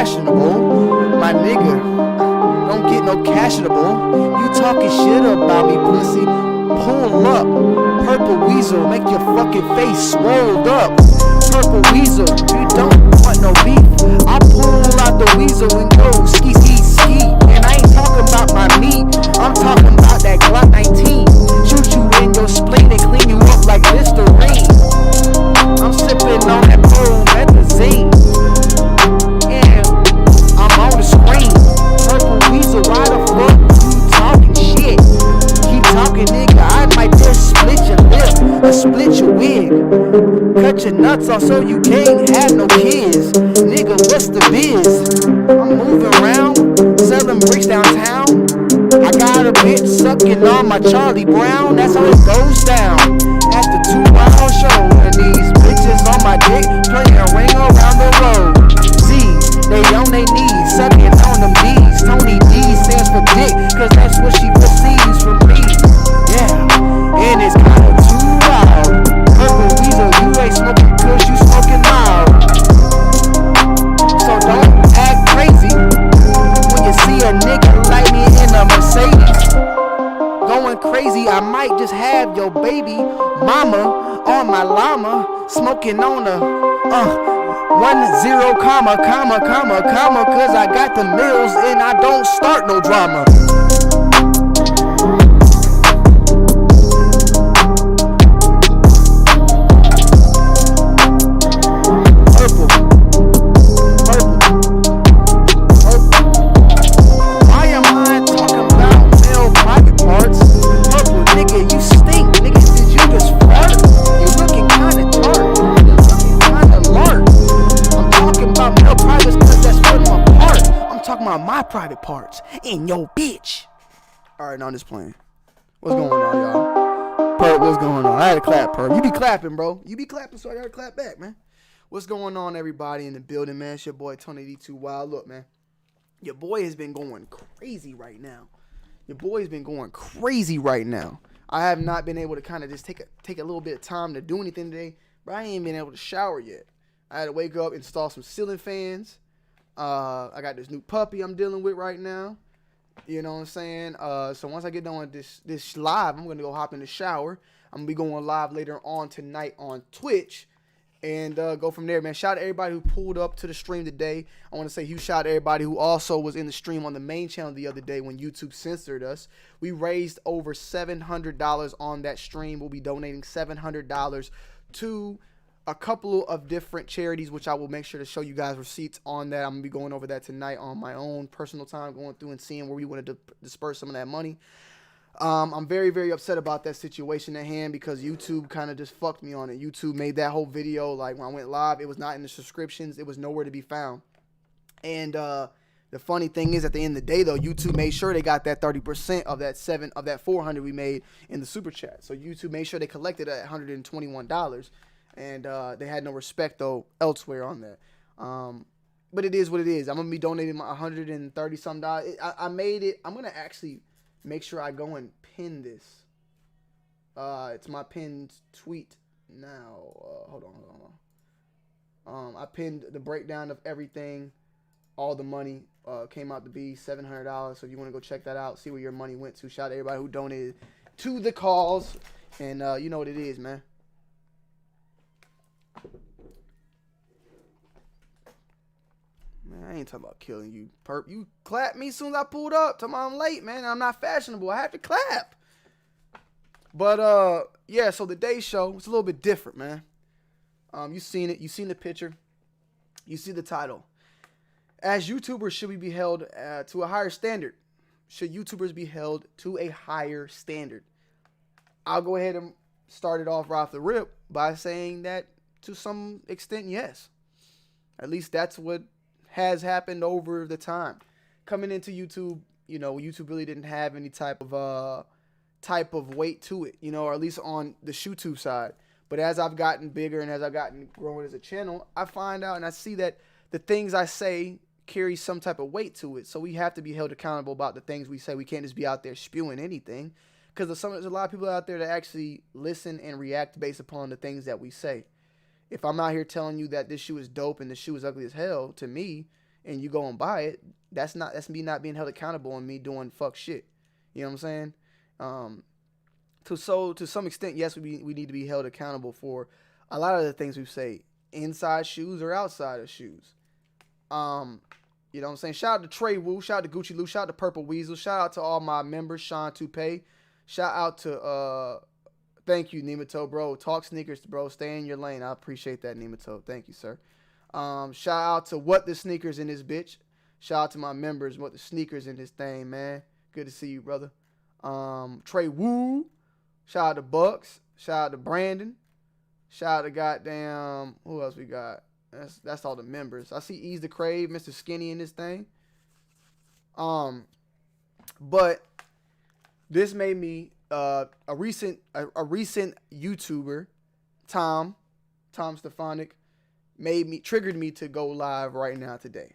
fashionable. My nigga, don't get no cashionable. You talking shit about me, pussy. Pull up. Purple Weasel, make your fucking face swelled up. Purple Weasel, you don't want no beef. I pull out the weasel and go ski, ski, ski. And I ain't talking about my meat, I'm talking about that Glock 19. Shoot you in your spleen and clean you up like Listerine. I'm sipping on that promethazine. Yeah, I'm on the screen. Purple Weasel, why the fuck you talking shit? Keep talking, nigga, I might just split your lip or split your wig. Cut your nuts off so you can't have no kids. Nigga, what's the biz? I'm moving around, selling bricks downtown. I got a bitch sucking on my Charlie Brown. That's how it goes down at the 2-hour show. And these bitches on my dick playing a ring around the road. Z, they on their knees, sucking on them D's. Tony D stands for dick, cause that's what she receives from me. Yeah, and it's kinda too wild. Purple Weasel, you ain't smoking kush, you smoking loud. So don't act crazy when you see a nigga like me in a Mercedes. Going crazy, I might just have your baby mama on my llama, smoking on a 10 comma, cause I got the mills and I don't start no drama. My private parts in your bitch. Alright, now I'm just playing. What's going on, y'all? Perp, what's going on? I had to clap, Perp. You be clapping, bro. You be clapping, so I gotta clap back, man. What's going on, everybody in the building, man? It's your boy, Tony D2 Wild. Look, man. Your boy has been going crazy right now. I have not been able to kind of just take a little bit of time to do anything today, but I ain't been able to shower yet. I had to wake up, install some ceiling fans. I got this new puppy I'm dealing with right now. You know what I'm saying? So once I get done with this live, I'm gonna go hop in the shower. I'm gonna be going live later on tonight on Twitch and go from there, man. Shout out to everybody who pulled up to the stream today. I want to say huge shout out to everybody who also was in the stream on the main channel the other day when YouTube censored us. We raised over $700 on that stream. We'll be donating $700 to a couple of different charities, which I will make sure to show you guys receipts on that. I'm going to be going over that tonight on my own personal time, going through and seeing where we want to disperse some of that money. I'm very, very upset about that situation at hand because YouTube kind of just fucked me on it. YouTube made that whole video, like when I went live, it was not in the subscriptions. It was nowhere to be found. And the funny thing is, at the end of the day, though, YouTube made sure they got that 30% of that 400 we made in the super chat. So YouTube made sure they collected at $121. And they had no respect, though, elsewhere on that. But it is what it is. I'm going to be donating my $130-something. I made it. I'm going to actually make sure I go and pin this. It's my pinned tweet now. Hold on. I pinned the breakdown of everything. All the money came out to be $700. So if you want to go check that out, see where your money went to. Shout out to everybody who donated to the cause. And you know what it is, man. Man, I ain't talking about killing you, perp. You clapped me as soon as I pulled up. Talking about I'm late, man. I'm not fashionable. I have to clap. But, yeah, so the day show, it's a little bit different, man. You seen it. You seen the picture. You see the title. As YouTubers, should we be held to a higher standard? Should YouTubers be held to a higher standard? I'll go ahead and start it off right off the rip by saying that to some extent, yes. At least that's what has happened over the time. Coming into YouTube, you know, YouTube really didn't have any type of weight to it, you know, or at least on the ShoeTube side. But as I've gotten bigger and as I've gotten growing as a channel, I find out and I see that the things I say carry some type of weight to it. So we have to be held accountable about the things we say. We can't just be out there spewing anything, because there's a lot of people out there that actually listen and react based upon the things that we say. If I'm out here telling you that this shoe is dope and this shoe is ugly as hell, to me, and you go and buy it, that's me not being held accountable and me doing fuck shit. You know what I'm saying? To some extent, yes, we need to be held accountable for a lot of the things we say inside shoes or outside of shoes. You know what I'm saying? Shout out to Trey Wu, shout out to Gucci Lou, shout out to Purple Weasel, shout out to all my members, Sean Toupee, shout out to thank you, Nemato, bro. Talk sneakers, bro. Stay in your lane. I appreciate that, Nemato. Thank you, sir. Shout out to What the Sneakers in this bitch. Shout out to my members, What the Sneakers in this thing, man. Good to see you, brother. Trey Wu. Shout out to Bucks. Shout out to Brandon. Shout out to goddamn, who else we got? That's all the members. I see Ease the Crave, Mr. Skinny in this thing. But this made me a recent YouTuber, Tom Stefanik, triggered me to go live right now today.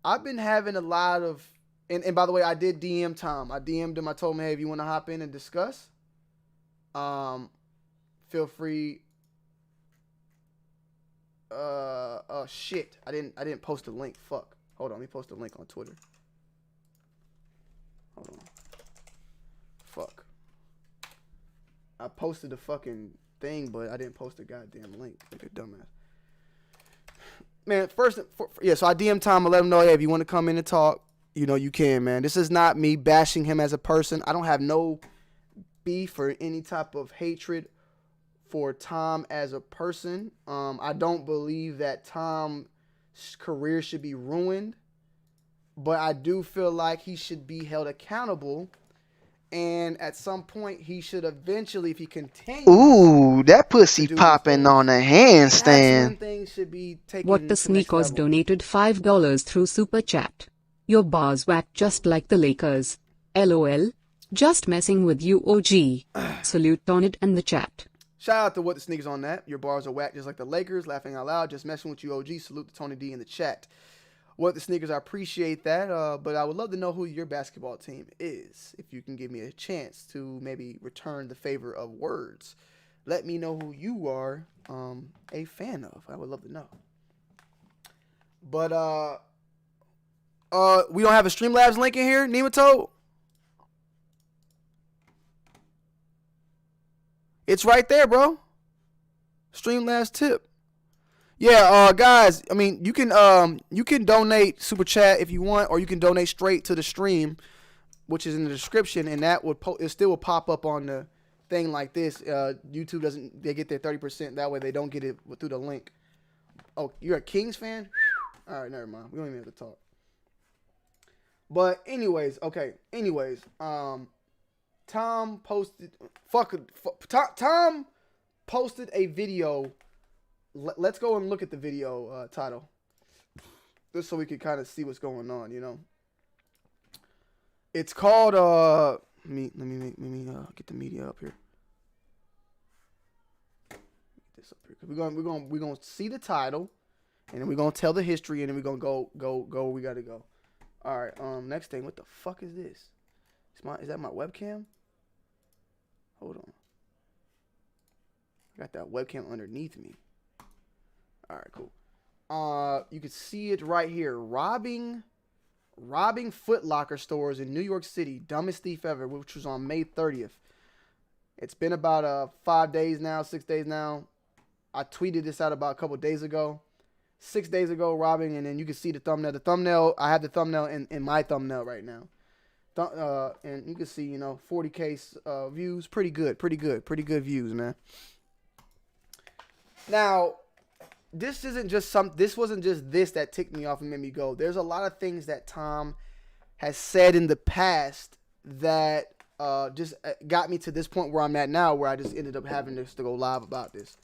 I've been having a lot of, and by the way, I did DM Tom. I DM'd him. I told him, hey, if you want to hop in and discuss, feel free. Shit. I didn't post a link. Fuck. Hold on. Let me post a link on Twitter. Hold on. Fuck. I posted the fucking thing, but I didn't post a goddamn link. Like a dumbass. Man, so I DM Tom and let him know, hey, if you want to come in and talk, you know, you can, man. This is not me bashing him as a person. I don't have no beef or any type of hatred for Tom as a person. I don't believe that Tom's career should be ruined, but I do feel like he should be held accountable, and at some point he should eventually, if he continues. Ooh, that pussy popping on a handstand. Things should be taken. What the Sneakers donated $5 through Super Chat. Your bars whack just like the Lakers. LOL. Just messing with you, OG. Salute on it and the chat. Shout out to What the Sneakers on that. Your bars are whack just like the Lakers. Laughing out loud. Just messing with you, OG. Salute to Tony D in the chat. What the Sneakers, I appreciate that. But I would love to know who your basketball team is. If you can give me a chance to maybe return the favor of words. Let me know who you are a fan of. I would love to know. But we don't have a Streamlabs link in here, Nemato? It's right there, bro. Streamlabs tip. Yeah, guys, I mean, you can donate Super Chat if you want, or you can donate straight to the stream, which is in the description, and that would it still will pop up on the thing like this. YouTube they get their 30%, that way they don't get it through the link. Oh, you're a Kings fan? All right, never mind. We don't even have to talk. But anyways, Tom posted Tom posted a video. Let's go and look at the video title, just so we can kind of see what's going on. You know, it's called let me get the media up here. Get this up here. We're gonna see the title, and then we're gonna tell the history, and then we're gonna go where we gotta go. All right. Next thing, what the fuck is this? Is that my webcam? Hold on. I got that webcam underneath me. All right, cool. You can see it right here. Robbing Foot Locker stores in New York City. Dumbest thief ever, which was on May 30th. It's been about 5 days now, 6 days now. I tweeted this out about a couple days ago. 6 days ago, robbing, and then you can see the thumbnail. The thumbnail, I have the thumbnail in my thumbnail right now. And you can see, 40K views. Pretty good views, man. Now, this wasn't just this that ticked me off and made me go. There's a lot of things that Tom has said in the past that just got me to this point where I'm at now, where I just ended up having to go live about this.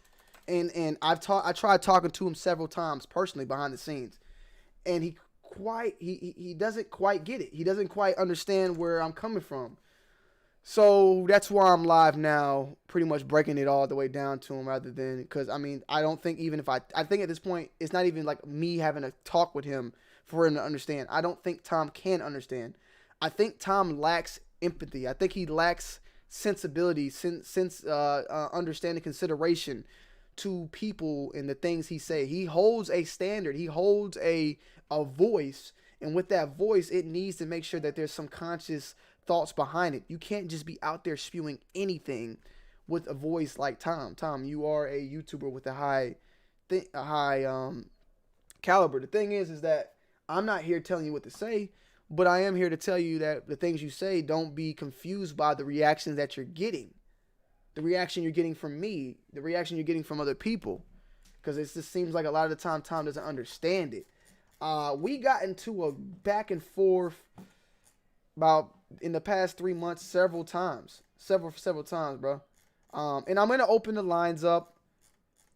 And I tried talking to him several times personally behind the scenes, and he doesn't quite get it. He doesn't quite understand where I'm coming from. So that's why I'm live now, pretty much breaking it all the way down to him, rather than, because I don't think, even if I think at this point it's not even like me having a talk with him for him to understand. I don't think Tom can understand. I think Tom lacks empathy. I think he lacks sensibility, understanding, consideration to people and the things he say. He holds a standard. He holds a voice. And with that voice, it needs to make sure that there's some conscious thoughts behind it. You can't just be out there spewing anything with a voice like Tom. Tom, you are a YouTuber with a high caliber. The thing is that I'm not here telling you what to say, but I am here to tell you that the things you say, don't be confused by the reactions that you're getting. The reaction you're getting from me, the reaction you're getting from other people. Because it just seems like a lot of the time Tom doesn't understand it. We got into a back and forth about in the past 3 months several times. Several times, bro. And I'm going to open the lines up.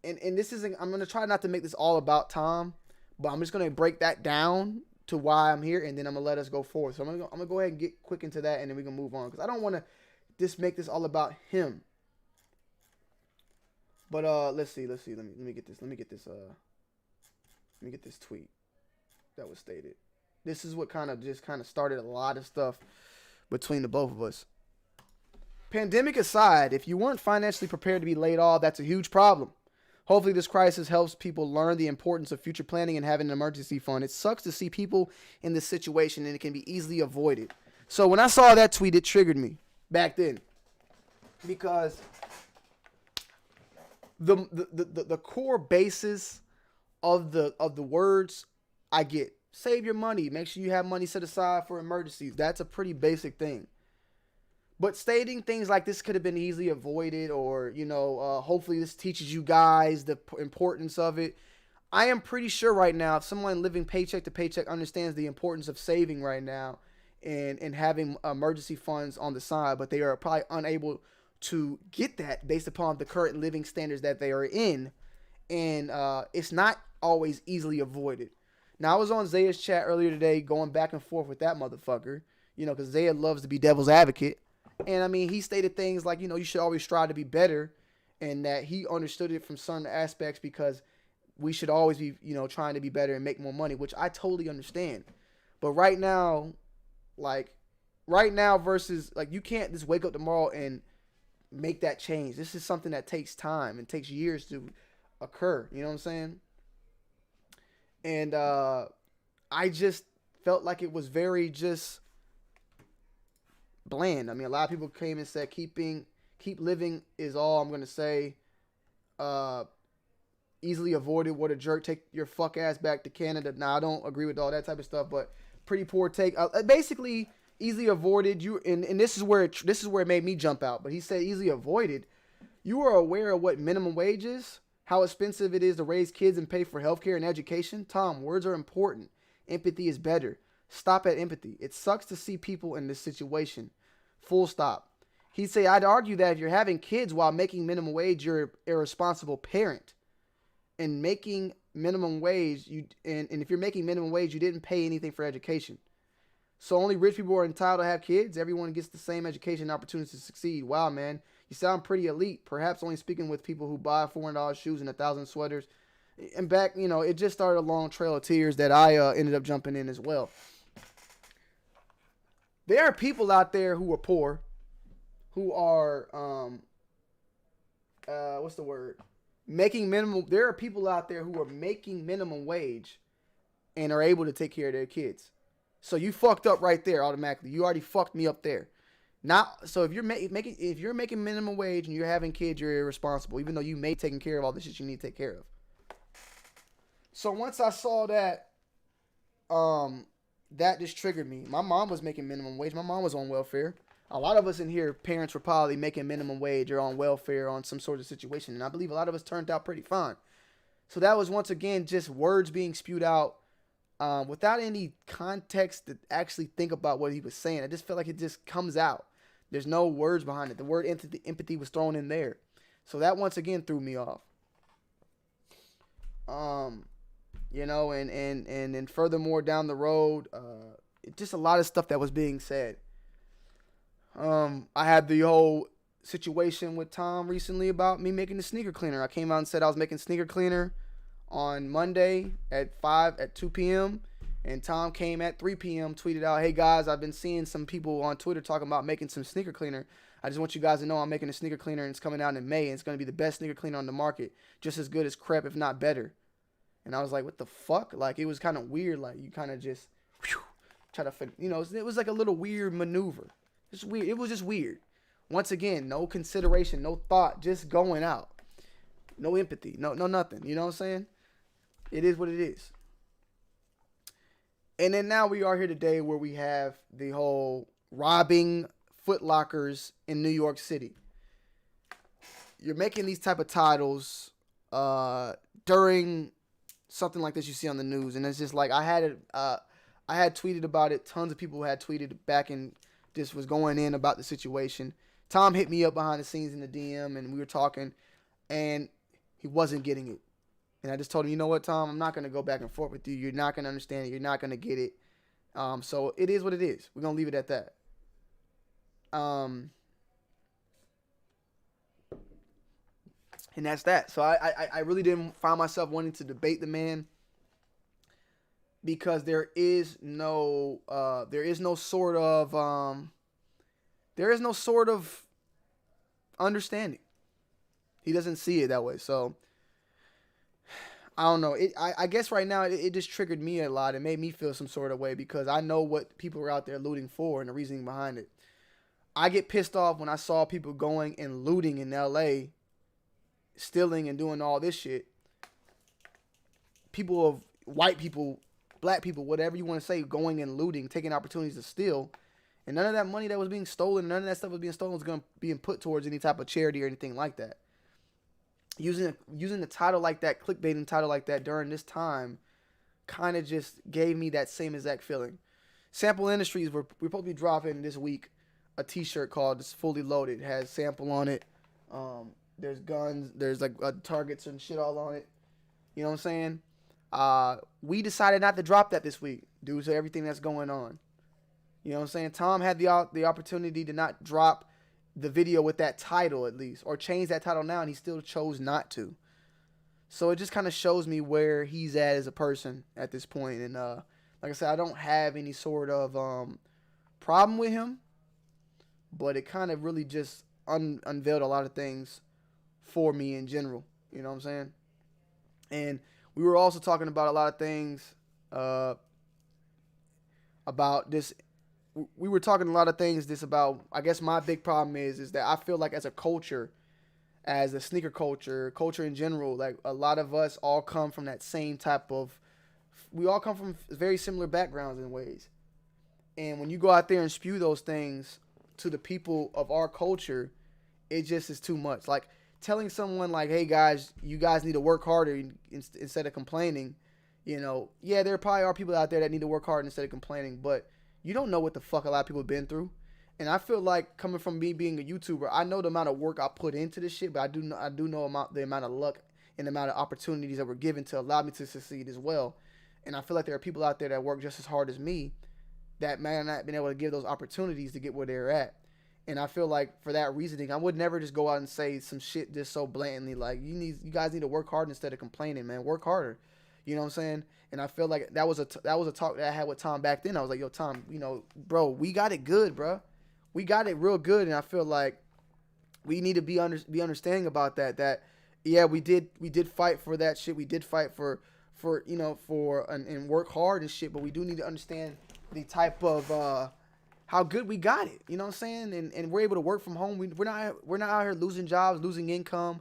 And this isn't, I'm going to try not to make this all about Tom, but I'm just going to break that down to why I'm here, and then I'm going to let us go forward. So I'm going to go ahead and get quick into that, and then we can move on. Because I don't want to just make this all about him. But let's see. Let me get this tweet that was stated. This is what kind of started a lot of stuff between the both of us. Pandemic aside, if you weren't financially prepared to be laid off, that's a huge problem. Hopefully this crisis helps people learn the importance of future planning and having an emergency fund. It sucks to see people in this situation, and it can be easily avoided. So when I saw that tweet, it triggered me back then, because the core basis of the words I get. Save your money. Make sure you have money set aside for emergencies. That's a pretty basic thing. But stating things like this could have been easily avoided, or, hopefully this teaches you guys the importance of it. I am pretty sure right now, if someone living paycheck to paycheck understands the importance of saving right now and having emergency funds on the side, but they are probably unable to get that based upon the current living standards that they are in. And it's not always easily avoided. Now, I was on Zaya's chat earlier today going back and forth with that motherfucker, because Zaya loves to be devil's advocate. And, I mean, he stated things like, you should always strive to be better, and that he understood it from certain aspects because we should always be, trying to be better and make more money, which I totally understand. But right now versus, you can't just wake up tomorrow and make that change. This is something that takes time and takes years to occur. You know what I'm saying? And I just felt like it was very just bland. I mean, a lot of people came and said keep living is all I'm going to say. Easily avoided. What a jerk. Take your fuck ass back to Canada. Now, I don't agree with all that type of stuff, but pretty poor take. Basically, easily avoided. And this is where it made me jump out. But he said easily avoided. You are aware of what minimum wage is? How expensive it is to raise kids and pay for healthcare and education? Tom, words are important. Empathy is better. Stop at empathy. It sucks to see people in this situation. Full stop. He'd say, I'd argue that if you're having kids while making minimum wage, you're an irresponsible parent. And making minimum wage, and if you're making minimum wage, you didn't pay anything for education. So only rich people are entitled to have kids. Everyone gets the same education opportunities to succeed. Wow, man. You sound pretty elite. Perhaps only speaking with people who buy $400 shoes and 1,000 sweaters. And back, it just started a long trail of tears that I ended up jumping in as well. There are people out there who are poor, who are, what's the word? Making minimum. There are people out there who are making minimum wage and are able to take care of their kids. So you fucked up right there automatically. You already fucked me up there. So if you're making minimum wage and you're having kids, you're irresponsible, even though you may taking care of all the shit you need to take care of. So once I saw that, that just triggered me. My mom was making minimum wage. My mom was on welfare. A lot of us in here, parents were probably making minimum wage or on welfare on some sort of situation. And I believe a lot of us turned out pretty fine. So that was once again just words being spewed out without any context to actually think about what he was saying. I just felt like it just comes out. There's no words behind it. The word empathy was thrown in there. So that once again threw me off. And then furthermore down the road, just a lot of stuff that was being said. I had the whole situation with Tom recently about me making the sneaker cleaner. I came out and said I was making sneaker cleaner on Monday at 2 p.m. And Tom came at 3 p.m., tweeted out, hey guys, I've been seeing some people on Twitter talking about making some sneaker cleaner. I just want you guys to know I'm making a sneaker cleaner and it's coming out in May and it's going to be the best sneaker cleaner on the market. Just as good as Crep, if not better. And I was like, what the fuck? Like, it was kind of weird. Like, you kind of just try to, you know, it was like a little weird maneuver. It's weird. It was just weird. Once again, no consideration, no thought, just going out. No empathy, no nothing. You know what I'm saying? It is what it is. And then now we are here today where we have the whole robbing Foot Lockers in New York City. You're making these type of titles during something like this you see on the news, and it's just like I had tweeted about it. Tons of people had tweeted back and just was going in about the situation. Tom hit me up behind the scenes in the DM, and we were talking, and he wasn't getting it. And I just told him, you know what, Tom, I'm not going to go back and forth with you. You're not going to understand it. You're not going to get it. So it is what it is. We're going to leave it at that. And that's that. So I really didn't find myself wanting to debate the man because there is no sort of understanding. He doesn't see it that way. So I don't know. I guess right now it just triggered me a lot. It made me feel some sort of way because I know what people are out there looting for and the reasoning behind it. I get pissed off when I saw people going and looting in LA, stealing and doing all this shit. People of white people, black people, whatever you want to say, going and looting, taking opportunities to steal. And none of that money that was being stolen, none of that stuff was being stolen was going to be put towards any type of charity or anything like that. Using the title like that, clickbaiting title like that during this time kind of just gave me that same exact feeling. Sample Industries, we're supposed to be dropping this week a t-shirt called It's Fully Loaded. It has Sample on it. There's guns. There's like targets and shit all on it. You know what I'm saying? We decided not to drop that this week due to everything that's going on. You know what I'm saying? Tom had the opportunity to not drop the video with that title at least, or change that title now, and he still chose not to. So it just kind of shows me where he's at as a person at this point. And like I said, I don't have any sort of problem with him, but it kind of really just unveiled a lot of things for me in general. You know what I'm saying? And we were also talking about a lot of things about this. We were talking a lot of things about, I guess my big problem is that I feel like as a culture, as a sneaker culture in general, like a lot of us all come from that same type of, we all come from very similar backgrounds in ways. And when you go out there and spew those things to the people of our culture, it just is too much. Like telling someone like, hey guys, you guys need to work harder instead of complaining. You know, yeah, there probably are people out there that need to work hard instead of complaining, but you don't know what the fuck a lot of people have been through. And I feel like coming from me being a YouTuber, I know the amount of work I put into this shit, but I do know the amount of luck and the amount of opportunities that were given to allow me to succeed as well. And I feel like there are people out there that work just as hard as me that may not have been able to give those opportunities to get where they're at. And I feel like for that reasoning, I would never just go out and say some shit just so blatantly like, you guys need to work hard instead of complaining, man. Work harder. You know what I'm saying? And I feel like that was a talk that I had with Tom back then. I was like, yo, Tom, you know, bro, we got it good, bro. We got it real good. And I feel like we need to be understanding about that. That, yeah, we did fight for that shit. We did fight for you know, and work hard and shit. But we do need to understand the type of how good we got it. You know what I'm saying? And we're able to work from home. We're not out here losing jobs, losing income.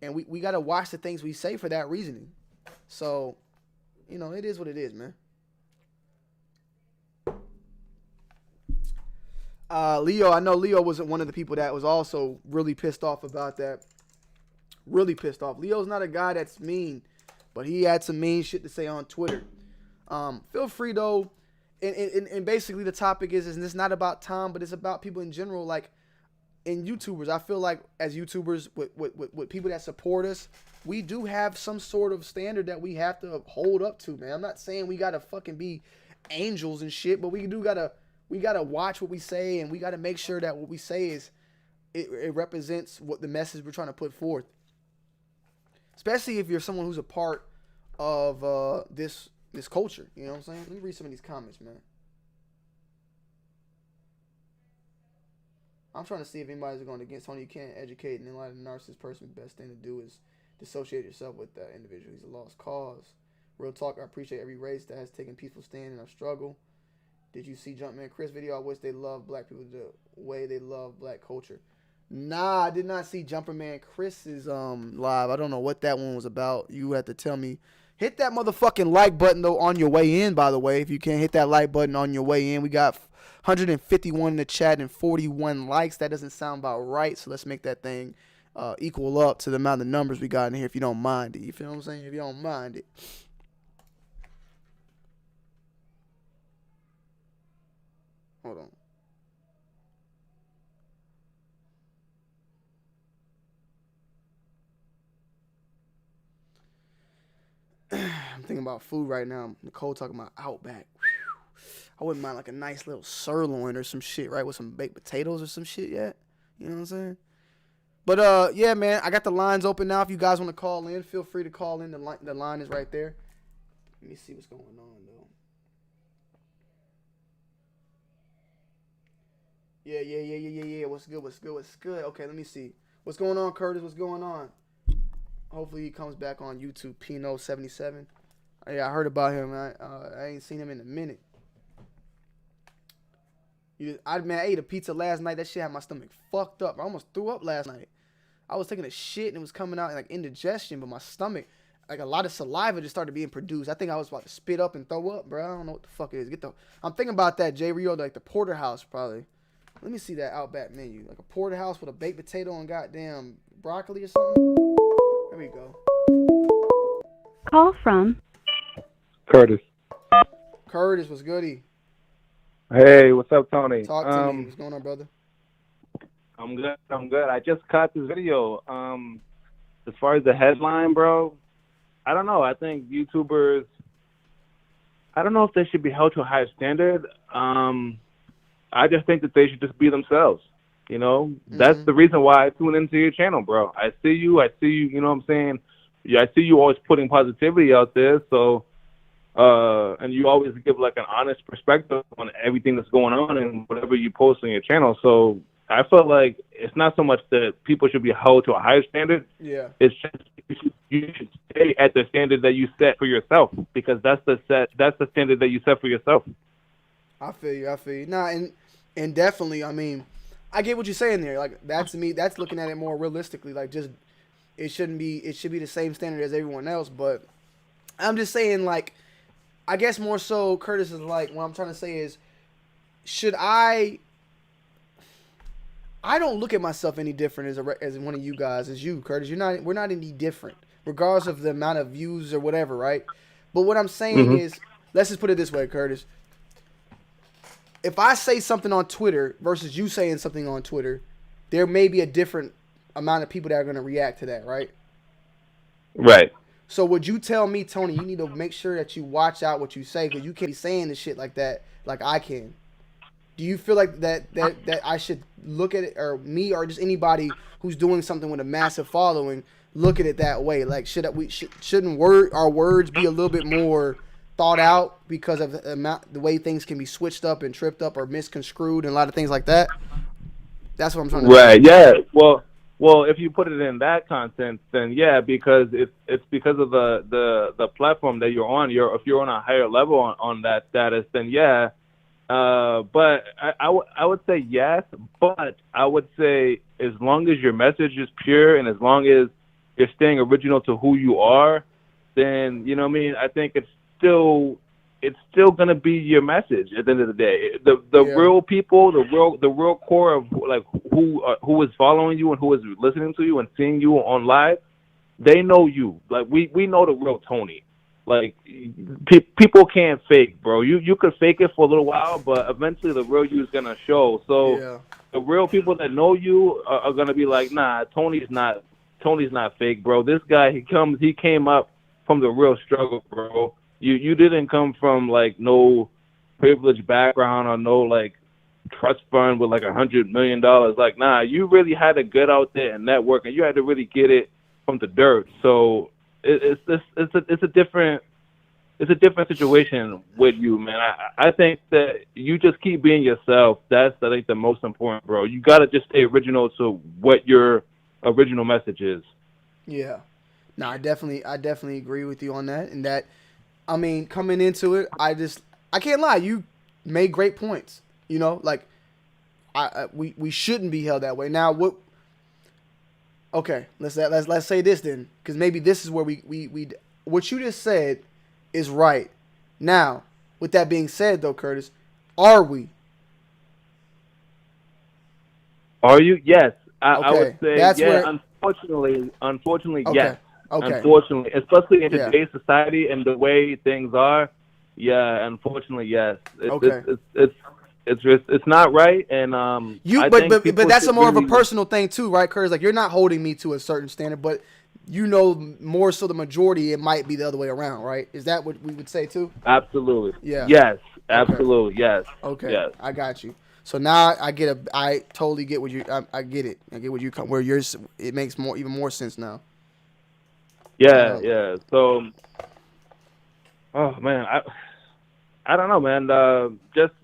And we got to watch the things we say for that reasoning. So, you know, it is what it is, man. Leo, I know Leo wasn't one of the people that was also really pissed off about that. Really pissed off. Leo's not a guy that's mean, but he had some mean shit to say on Twitter. Feel free, though. And basically the topic is it's not about Tom, but it's about people in general. Like, in YouTubers, I feel like as YouTubers, with people that support us, we do have some sort of standard that we have to hold up to, man. I'm not saying we gotta fucking be angels and shit, but we gotta watch what we say, and we gotta make sure that what we say is it represents what the message we're trying to put forth. Especially if you're someone who's a part of this culture. You know what I'm saying? Let me read some of these comments, man. I'm trying to see if anybody's going against Tony. You can't educate and enlighten a narcissist person. The best thing to do is dissociate yourself with that individual. He's a lost cause. Real talk, I appreciate every race that has taken peaceful stand in our struggle. Did you see Jumpman Chris video? I wish they loved black people the way they love black culture. Nah, I did not see Jumperman Chris's live. I don't know what that one was about. You have to tell me. Hit that motherfucking like button though on your way in, by the way. If you can't hit that like button on your way in. We got 151 in the chat and 41 likes. That doesn't sound about right. So let's make that thing equal up to the amount of numbers we got in here if you don't mind it. You feel what I'm saying? If you don't mind it. Hold on. I'm thinking about food right now. Nicole talking about Outback. I wouldn't mind like a nice little sirloin or some shit, right? With some baked potatoes or some shit yet. You know what I'm saying? But yeah, man, I got the lines open now. If you guys want to call in, feel free to call in. The line is right there. Let me see what's going on though. Yeah. What's good? Okay, let me see. What's going on, Curtis? What's going on? Hopefully he comes back on YouTube, Pino77. Yeah, I heard about him. I ain't seen him in a minute. I ate a pizza last night. That shit had my stomach fucked up. I almost threw up last night. I was taking a shit and it was coming out like indigestion, but my stomach, like a lot of saliva just started being produced. I think I was about to spit up and throw up, bro. I don't know what the fuck it is. I'm thinking about that, J Rio, like the porterhouse probably. Let me see that Outback menu. Like a porterhouse with a baked potato and goddamn broccoli or something. There we go. Call from Curtis. Curtis, what's goody? Hey, what's up, Tony? Talk to me. What's going on, brother? I'm good. I just caught this video. As far as the headline, bro, I don't know. I think YouTubers, I don't know if they should be held to a higher standard. I just think that they should just be themselves. You know, that's the reason why I tune into your channel, bro. I see you, you know what I'm saying? Yeah, I see you always putting positivity out there. So, and you always give like an honest perspective on everything that's going on and whatever you post on your channel. So I felt like it's not so much that people should be held to a higher standard. Yeah. It's just you should stay at the standard that you set for yourself, because that's the standard that you set for yourself. I feel you. Nah, and definitely, I mean, I get what you're saying there. Like, that's me. That's looking at it more realistically. Like, just it should be the same standard as everyone else. But I'm just saying, like, I guess more so, Curtis is like, what I'm trying to say is, should I don't look at myself any different as one of you guys, as you, Curtis. We're not any different, regardless of the amount of views or whatever, right? But what I'm saying is, let's just put it this way, Curtis. If I say something on Twitter versus you saying something on Twitter, there may be a different amount of people that are going to react to that, right? Right. So would you tell me, Tony, you need to make sure that you watch out what you say, because you can't be saying this shit like that like I can. Do you feel like that I should look at it, or me, or just anybody who's doing something with a massive following, look at it that way? Like, shouldn't our words be a little bit more thought out because of the way things can be switched up and tripped up or misconstrued and a lot of things like that? That's what I'm trying to Right, yeah. Well, if you put it in that context, then yeah, because it's because of the platform that you're on. If you're on a higher level on that status, then yeah. But I would say yes, but I would say as long as your message is pure and as long as you're staying original to who you are, then, you know what I mean, I think it's still gonna be your message at the end of the day. The real people, the real core of like who is following you and who is listening to you and seeing you on live, they know you. Like we know the real Tony. Like people can't fake, bro. You could fake it for a little while, but eventually the real you is gonna show. So the real people that know you are gonna be like, nah, Tony's not fake, bro. This guy, he came up from the real struggle, bro. You didn't come from like no privileged background or no like trust fund with like $100 million. Like, nah, you really had to get out there and network, and you had to really get it from the dirt. So it's a different it's a different situation with you, man. I think that you just keep being yourself. That's, I think, the most important, bro. You gotta just stay original to what your original message is. Yeah. No, I definitely agree with you on that. And that, I mean, coming into it, I can't lie. You made great points. You know, like, we shouldn't be held that way. Now, what? Okay, let's say this then, because maybe this is where we what you just said is right. Now, with that being said, though, Curtis, are we? Are you? Yes. I Okay, would say, that's yeah. where- Unfortunately, Okay. yes. Okay. Unfortunately, especially in Yeah. today's society and the way things are, yeah. Unfortunately, yes. Okay. It's not right, and But that's a more of a personal thing too, right, Curtis? Like, you're not holding me to a certain standard, but you know, more so the majority, it might be the other way around, right? Is that what we would say too? Absolutely. Yeah. Yes. Absolutely. Yes. Okay. Yes. I got you. So now I totally get what you. I get it. I get what you come. Where yours, it makes even more sense now. Yeah. Yeah. So, oh man, I don't know, man. Just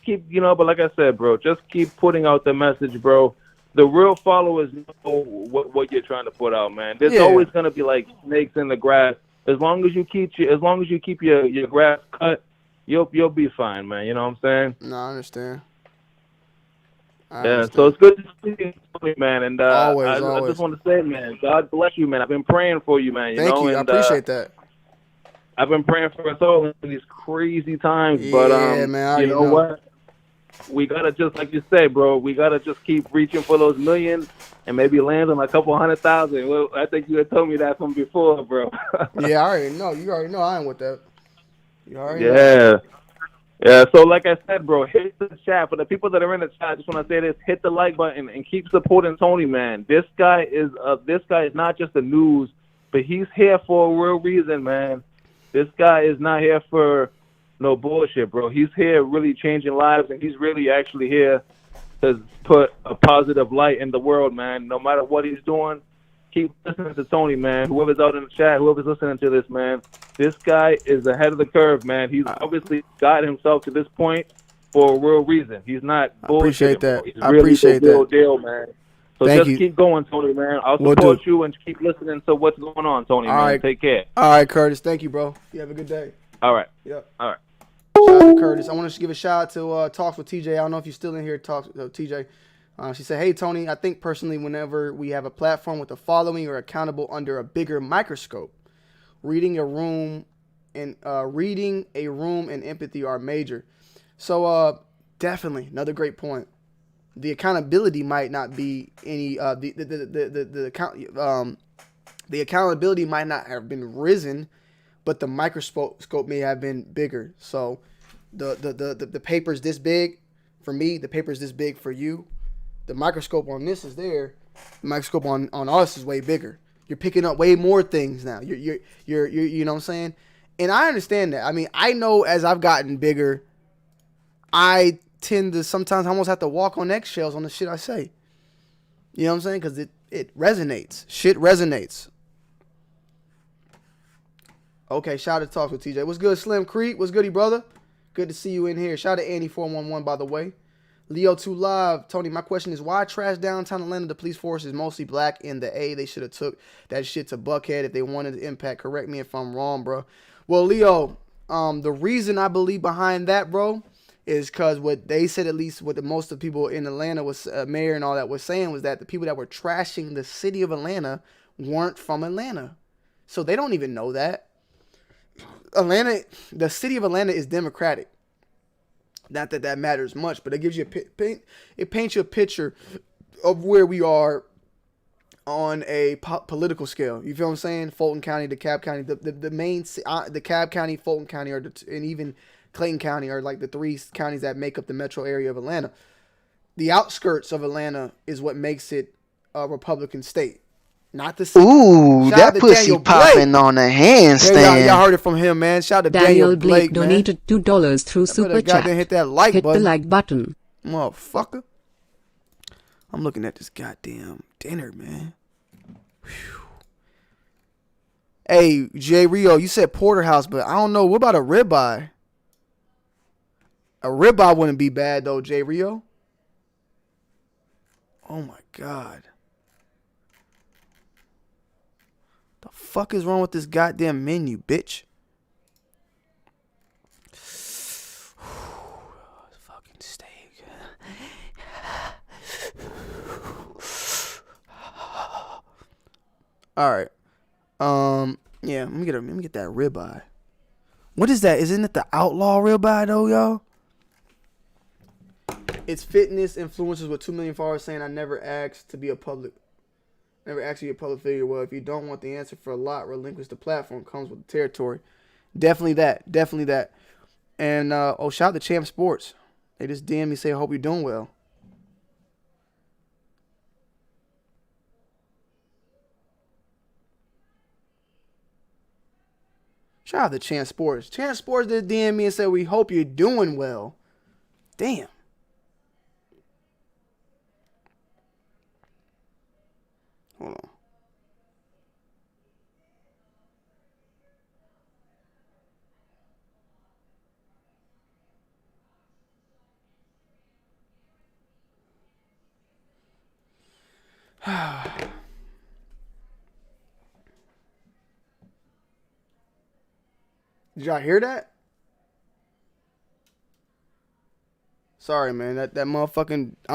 keep, but like I said, bro, just keep putting out the message, bro. The real followers know what you're trying to put out, man. There's always gonna be like snakes in the grass. As long as you keep your grass cut, you'll be fine, man. You know what I'm saying? No, I understand. So it's good to see you, man. And Always. I just want to say, man, God bless you, man. I've been praying for you, man. Thank you. And, I appreciate that. I've been praying for us all in these crazy times. Yeah, But man, you know what? We gotta just, like you say, bro. We gotta just keep reaching for those millions and maybe land on a couple 100,000. Well, I think you had told me that from before, bro. Yeah, I already know. You already know I ain't with that. You already know. Yeah. Yeah, so like I said, bro, hit the chat. For the people that are in the chat, I just want to say this: hit the like button and keep supporting Tony, man. This guy is not just the news, but he's here for a real reason, man. This guy is not here for no bullshit, bro. He's here really changing lives, and he's really actually here to put a positive light in the world, man. No matter what he's doing, keep listening to Tony, man. Whoever's out in the chat, whoever's listening to this, man, this guy is ahead of the curve, man. He's obviously got himself to this point for a real reason. He's not bullshitting. I appreciate that. He's I really appreciate the real that. deal, man. So Thank just you. keep going, Tony, man. I'll Will support do. you and keep listening to what's going on, Tony, All man. right. Take care. All right, Curtis. Thank you, bro. You have a good day. All right. Yep. All right. Shout out to Curtis. I want to give a shout out to Talks with TJ. I don't know if you're still in here, Talks TJ. She said, "Hey Tony, I think personally, whenever we have a platform with a following or accountable under a bigger microscope, reading a room and empathy are major." So definitely another great point. The accountability might not be any the accountability might not have been risen, but the microscope may have been bigger. So the paper's this big for me, the paper's this big for you. The microscope on this is there. The microscope on us is way bigger. You're picking up way more things now. You're you know what I'm saying? And I understand that. I mean, I know as I've gotten bigger, I tend to sometimes almost have to walk on eggshells on the shit I say. You know what I'm saying? Because it resonates. Shit resonates. Okay, shout out to Talks with TJ. What's good, Slim Creek? What's goody, brother? Good to see you in here. Shout out to Andy411, by the way. Leo2 Live. Tony, my question is, why trash downtown Atlanta? The police force is mostly black in the A. They should have took that shit to Buckhead if they wanted the impact. Correct me if I'm wrong, bro. Well, Leo, the reason I believe behind that, bro, is because what they said, at least what the most of the people in Atlanta was, mayor and all that was saying, was that the people that were trashing the city of Atlanta weren't from Atlanta. So they don't even know that. Atlanta, the city of Atlanta is Democratic. Not that that matters much, but it gives you it paints you a picture of where we are on a political scale. You feel what I'm saying? Fulton County, DeKalb County, the main, DeKalb County, Fulton County, and even Clayton County are like the three counties that make up the metro area of Atlanta. The outskirts of Atlanta is what makes it a Republican state. Not the city. Ooh, Shout that out to pussy Daniel popping Blake. on a Yeah, handstand. y'all heard it from him, man. Shout out to Daniel Blake, man. donated $2 through Super Chat. Hit that like Hit button. the like button. Motherfucker. I'm looking at this goddamn dinner, man. Whew. Hey, J Rio, you said porterhouse, but I don't know. What about a ribeye? A ribeye wouldn't be bad though, J Rio. Oh my god. The fuck is wrong with this goddamn menu, bitch? Fucking steak. All right. Yeah, let me get that ribeye. What is that? Isn't it the outlaw ribeye though, y'all? It's fitness influencers with 2 million followers saying I never asked to be a public figure. Well, if you don't want the answer for a lot, relinquish the platform. Comes with the territory. Definitely that. And shout out to Champ Sports. They just DM me say I hope you're doing well. Shout out to Champ Sports. Champ Sports did DM me and said we hope you're doing well. Damn. Hold on. Did y'all hear that? Sorry, man. That motherfucking